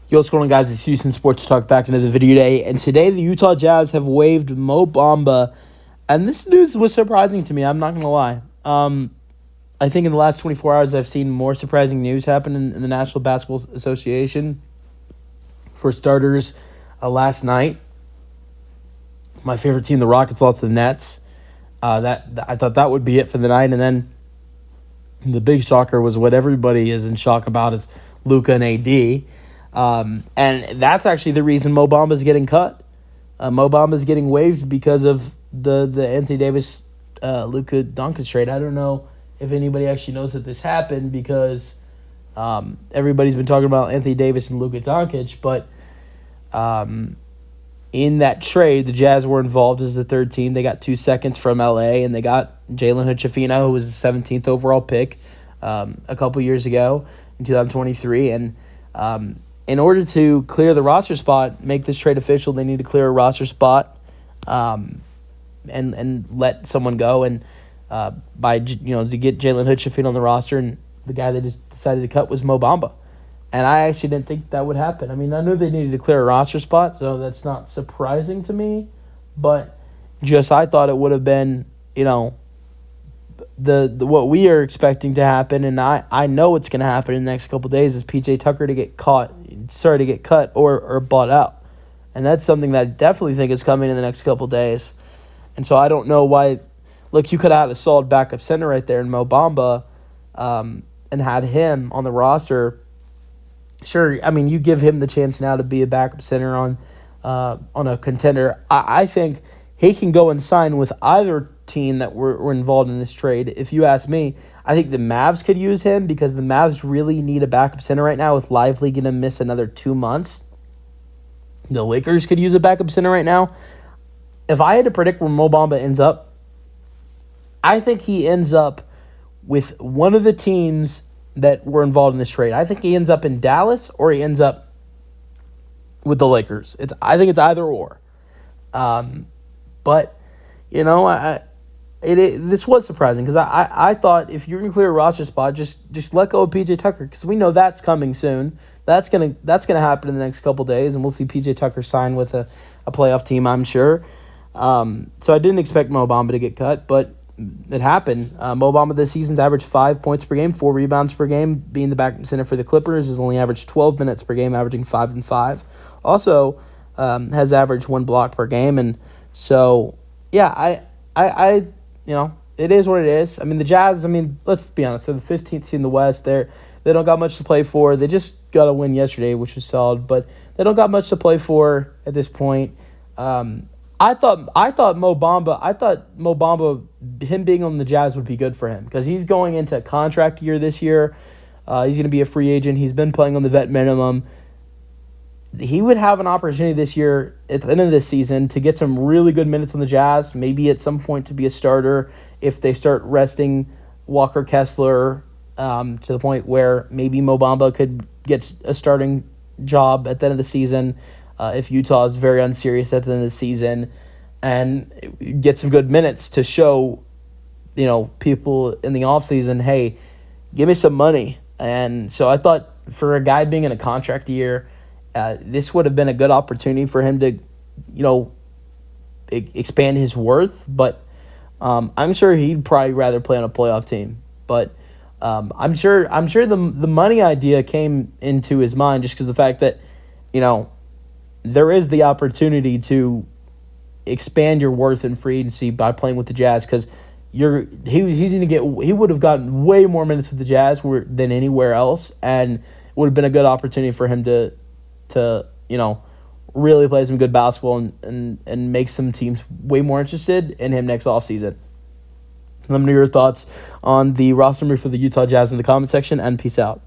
Yo, what's going on, guys? It's Houston Sports Talk back into the video today. And today, the Utah Jazz have waived Mo Bamba. And this news was surprising to me. I'm not going to lie. I think in the last 24 hours, I've seen more surprising news happen in the National Basketball Association. For starters, last night, my favorite team, the Rockets, lost to the Nets. I thought that would be it for the night. And then the big shocker was what everybody is in shock about is Luka and AD. And that's actually the reason Mo Bamba is getting cut. Mo Bamba is getting waived because of the Anthony Davis Luka Doncic trade. I don't know if anybody actually knows that this happened because everybody's been talking about Anthony Davis and Luka Doncic, but in that trade, the Jazz were involved as the third team. They got 2 seconds from LA, and they got Jalen Hood-Schifino, who was the 17th overall pick a couple years ago in 2023, and in order to clear the roster spot, make this trade official, they need to clear a roster spot and let someone go. And to get Jalen Hood-Schifino on the roster, and the guy they just decided to cut was Mo Bamba. And I actually didn't think that would happen. I mean, I knew they needed to clear a roster spot, so that's not surprising to me. But I thought it would have been, the what we are expecting to happen, and I know it's going to happen in the next couple of days, is PJ Tucker to get cut or bought out. And that's something that I definitely think is coming in the next couple of days. And so I don't know why. Look, you could have had a solid backup center right there in Mo Bamba and had him on the roster. Sure, I mean, you give him the chance now to be a backup center on a contender. I think he can go and sign with either team that were involved in this trade. If you ask me, I think the Mavs could use him because the Mavs really need a backup center right now, with Lively going to miss another 2 months. The Lakers could use a backup center right now. If I had to predict where Mo Bamba ends up, I think he ends up with one of the teams that were involved in this trade. I think he ends up in Dallas or he ends up with the Lakers. I think it's either or. But, this was surprising because I thought if you're going to clear a roster spot, just let go of PJ Tucker, because we know that's coming soon. That's gonna happen in the next couple days, and we'll see PJ Tucker sign with a playoff team, I'm sure. So I didn't expect Mo Bamba to get cut, but it happened. Mo Bamba this season's averaged 5 points per game, 4 rebounds per game. Being the backup center for the Clippers, has only averaged 12 minutes per game, averaging 5 and 5. Also, has averaged 1 block per game, and so yeah, I it is what it is. I mean, the Jazz. I mean, let's be honest. They're the 15th seed in the West. They don't got much to play for. They just got a win yesterday, which was solid, but they don't got much to play for at this point. I thought Mo Bamba, him being on the Jazz would be good for him because he's going into a contract year this year. He's going to be a free agent. He's been playing on the vet minimum. He would have an opportunity this year at the end of this season to get some really good minutes on the Jazz, maybe at some point to be a starter if they start resting Walker Kessler to the point where maybe Mo Bamba could get a starting job at the end of the season. If Utah is very unserious at the end of the season, and get some good minutes to show, people in the offseason, hey, give me some money. And so I thought for a guy being in a contract year, this would have been a good opportunity for him to, expand his worth. But I'm sure he'd probably rather play on a playoff team. But I'm sure the money idea came into his mind just because of the fact that, there is the opportunity to expand your worth in free agency by playing with the Jazz, because he would have gotten way more minutes with the Jazz than anywhere else, and it would have been a good opportunity for him to really play some good basketball and make some teams way more interested in him next offseason. Let me know your thoughts on the roster move for the Utah Jazz in the comment section, and peace out.